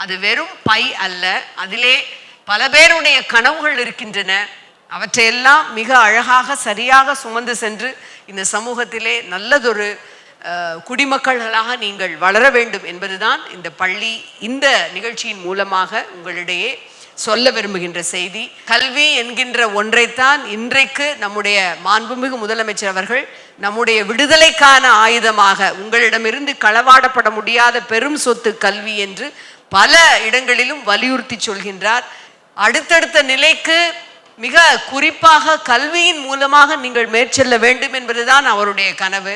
அது வெறும் பை அல்ல, அதிலே பல பேருடைய கனவுகள் இருக்கின்றன. அவற்றையெல்லாம் மிக அழகாக சரியாக சுமந்து சென்று இந்த சமூகத்திலே நல்லதொரு குடிமக்களாக நீங்கள் வளர வேண்டும் என்பதுதான் இந்த பள்ளி இந்த நிகழ்ச்சியின் மூலமாக உங்களிடையே சொல்ல விரும்புகின்ற செய்தி. கல்வி என்கின்ற ஒன்றைத்தான் இன்றைக்கு நம்முடைய மாண்புமிகு முதலமைச்சர் அவர்கள் நம்முடைய விடுதலைக்கான ஆயுதமாக, உங்களிடமிருந்து களவாடப்பட முடியாத பெரும் சொத்து கல்வி என்று பல இடங்களிலும் வலியுறுத்தி சொல்கின்றார். அடுத்தடுத்த நிலைக்கு மிக குறிப்பாக கல்வியின் மூலமாக நீங்கள் மேற்செல்ல வேண்டும் என்பதுதான் அவருடைய கனவு.